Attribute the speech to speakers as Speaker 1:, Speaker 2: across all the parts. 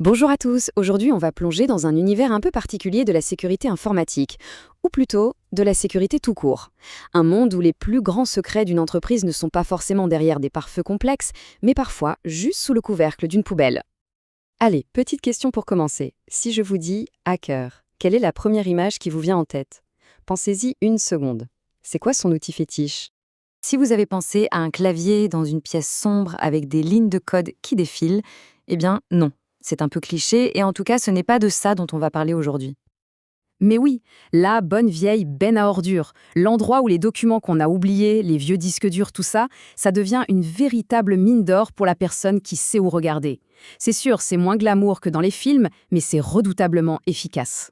Speaker 1: Bonjour à tous, aujourd'hui on va plonger dans un univers un peu particulier de la sécurité informatique, ou plutôt de la sécurité tout court. Un monde où les plus grands secrets d'une entreprise ne sont pas forcément derrière des pare-feux complexes, mais parfois juste sous le couvercle d'une poubelle. Allez, petite question pour commencer. Si je vous dis hacker, quelle est la première image qui vous vient en tête? Pensez-y une seconde. C'est quoi son outil fétiche? Si vous avez pensé à un clavier dans une pièce sombre avec des lignes de code qui défilent, eh bien non. C'est un peu cliché et en tout cas ce n'est pas de ça dont on va parler aujourd'hui. Mais oui, la bonne vieille benne à ordures, l'endroit où les documents qu'on a oubliés, les vieux disques durs, tout ça, ça devient une véritable mine d'or pour la personne qui sait où regarder. C'est sûr, c'est moins glamour que dans les films, mais c'est redoutablement efficace.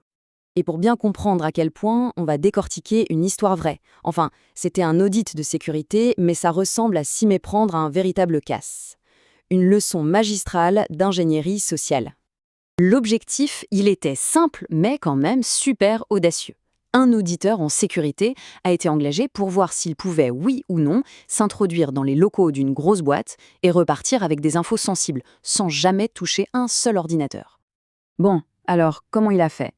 Speaker 1: Et pour bien comprendre à quel point, on va décortiquer une histoire vraie. Enfin, c'était un audit de sécurité, mais ça ressemble à s'y méprendre à un véritable casse. Une leçon magistrale d'ingénierie sociale. L'objectif, il était simple, mais quand même super audacieux. Un auditeur en sécurité a été engagé pour voir s'il pouvait, oui ou non, s'introduire dans les locaux d'une grosse boîte et repartir avec des infos sensibles, sans jamais toucher un seul ordinateur. Bon, alors, comment il a fait?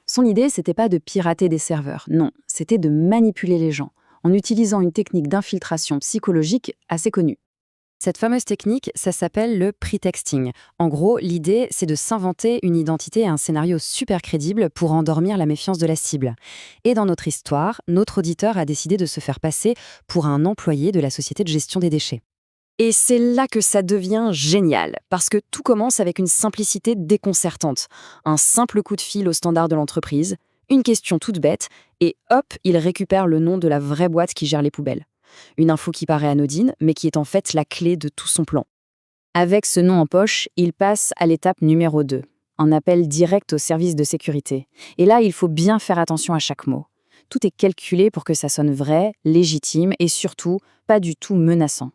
Speaker 1: Son idée, c'était pas de pirater des serveurs, non, c'était de manipuler les gens, en utilisant une technique d'infiltration psychologique assez connue. Cette fameuse technique, ça s'appelle le pretexting. En gros, l'idée, c'est de s'inventer une identité et un scénario super crédible pour endormir la méfiance de la cible. Et dans notre histoire, notre auditeur a décidé de se faire passer pour un employé de la société de gestion des déchets. Et c'est là que ça devient génial, parce que tout commence avec une simplicité déconcertante. Un simple coup de fil au standard de l'entreprise, une question toute bête, et hop, il récupère le nom de la vraie boîte qui gère les poubelles. Une info qui paraît anodine, mais qui est en fait la clé de tout son plan. Avec ce nom en poche, il passe à l'étape numéro 2, un appel direct au service de sécurité. Et là, il faut bien faire attention à chaque mot. Tout est calculé pour que ça sonne vrai, légitime et surtout pas du tout menaçant.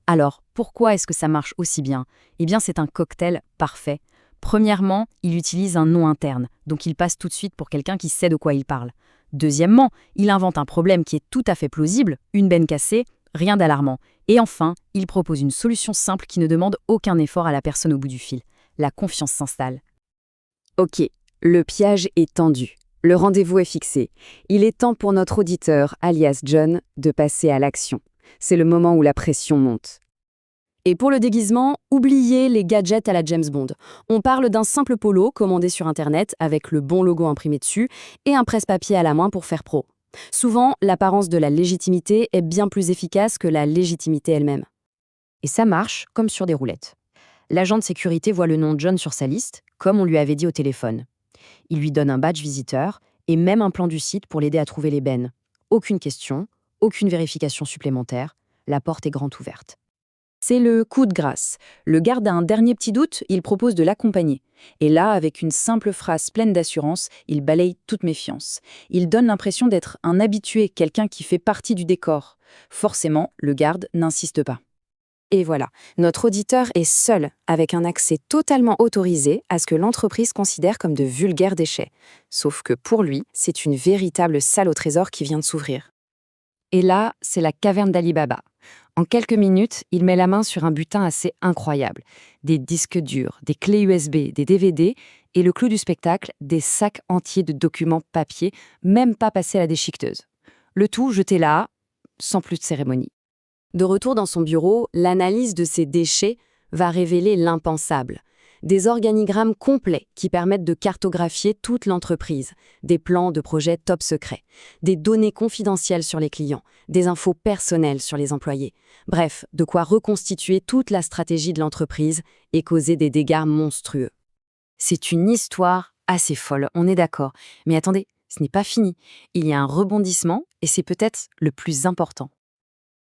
Speaker 1: Alors, pourquoi est-ce que ça marche aussi bien? Eh bien, c'est un cocktail parfait. Premièrement, il utilise un nom interne, donc il passe tout de suite pour quelqu'un qui sait de quoi il parle. Deuxièmement, il invente un problème qui est tout à fait plausible, une benne cassée, rien d'alarmant. Et enfin, il propose une solution simple qui ne demande aucun effort à la personne au bout du fil. La confiance s'installe. Ok, le piège est tendu. Le rendez-vous est fixé. Il est temps pour notre auditeur, alias John, de passer à l'action. C'est le moment où la pression monte. Et pour le déguisement, oubliez les gadgets à la James Bond. On parle d'un simple polo commandé sur Internet avec le bon logo imprimé dessus et un presse-papier à la main pour faire pro. Souvent, l'apparence de la légitimité est bien plus efficace que la légitimité elle-même. Et ça marche comme sur des roulettes. L'agent de sécurité voit le nom de John sur sa liste, comme on lui avait dit au téléphone. Il lui donne un badge visiteur et même un plan du site pour l'aider à trouver les bennes. Aucune question, aucune vérification supplémentaire, la porte est grande ouverte. C'est le coup de grâce. Le garde a un dernier petit doute, il propose de l'accompagner. Et là, avec une simple phrase pleine d'assurance, il balaye toute méfiance. Il donne l'impression d'être un habitué, quelqu'un qui fait partie du décor. Forcément, le garde n'insiste pas. Et voilà, notre auditeur est seul, avec un accès totalement autorisé à ce que l'entreprise considère comme de vulgaires déchets. Sauf que pour lui, c'est une véritable salle au trésor qui vient de s'ouvrir. Et là, c'est la caverne d'Ali Baba. En quelques minutes, il met la main sur un butin assez incroyable. Des disques durs, des clés USB, des DVD et le clou du spectacle, des sacs entiers de documents papier, même pas passés à la déchiqueteuse. Le tout jeté là, sans plus de cérémonie. De retour dans son bureau, l'analyse de ces déchets va révéler l'impensable. Des organigrammes complets qui permettent de cartographier toute l'entreprise, des plans de projets top secrets, des données confidentielles sur les clients, des infos personnelles sur les employés. Bref, de quoi reconstituer toute la stratégie de l'entreprise et causer des dégâts monstrueux. C'est une histoire assez folle, on est d'accord. Mais attendez, ce n'est pas fini. Il y a un rebondissement et c'est peut-être le plus important.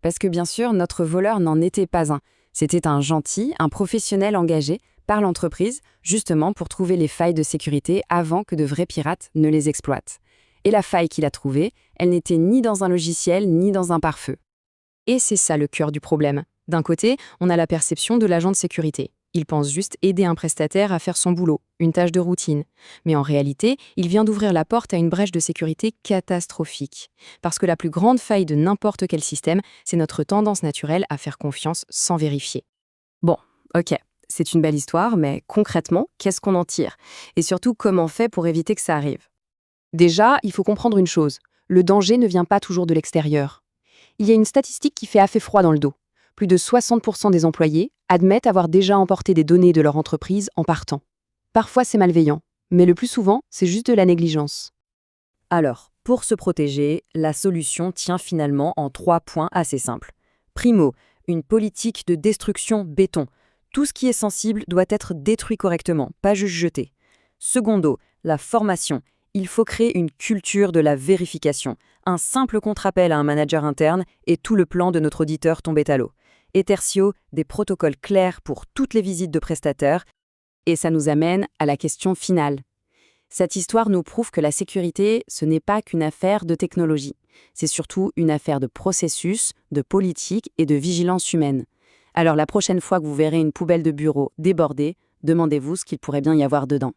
Speaker 1: Parce que bien sûr, notre voleur n'en était pas un. C'était un gentil, un professionnel engagé par l'entreprise, justement pour trouver les failles de sécurité avant que de vrais pirates ne les exploitent. Et la faille qu'il a trouvée, elle n'était ni dans un logiciel, ni dans un pare-feu. Et c'est ça le cœur du problème. D'un côté, on a la perception de l'agent de sécurité. Il pense juste aider un prestataire à faire son boulot, une tâche de routine. Mais en réalité, il vient d'ouvrir la porte à une brèche de sécurité catastrophique. Parce que la plus grande faille de n'importe quel système, c'est notre tendance naturelle à faire confiance sans vérifier. Bon, ok. C'est une belle histoire, mais concrètement, qu'est-ce qu'on en tire? Et surtout, comment on fait pour éviter que ça arrive?
Speaker 2: Déjà, il faut comprendre une chose. Le danger ne vient pas toujours de l'extérieur. Il y a une statistique qui fait assez froid dans le dos. Plus de 60% des employés admettent avoir déjà emporté des données de leur entreprise en partant. Parfois, c'est malveillant, mais le plus souvent, c'est juste de la négligence.
Speaker 3: Alors, pour se protéger, la solution tient finalement en 3 points assez simples. Primo, une politique de destruction béton. Tout ce qui est sensible doit être détruit correctement, pas juste jeté. Secondo, la formation. Il faut créer une culture de la vérification. Un simple contre-appel à un manager interne et tout le plan de notre auditeur tombait à l'eau. Et tertio, des protocoles clairs pour toutes les visites de prestataires.
Speaker 1: Et ça nous amène à la question finale. Cette histoire nous prouve que la sécurité, ce n'est pas qu'une affaire de technologie. C'est surtout une affaire de processus, de politique et de vigilance humaine. Alors la prochaine fois que vous verrez une poubelle de bureau débordée, demandez-vous ce qu'il pourrait bien y avoir dedans.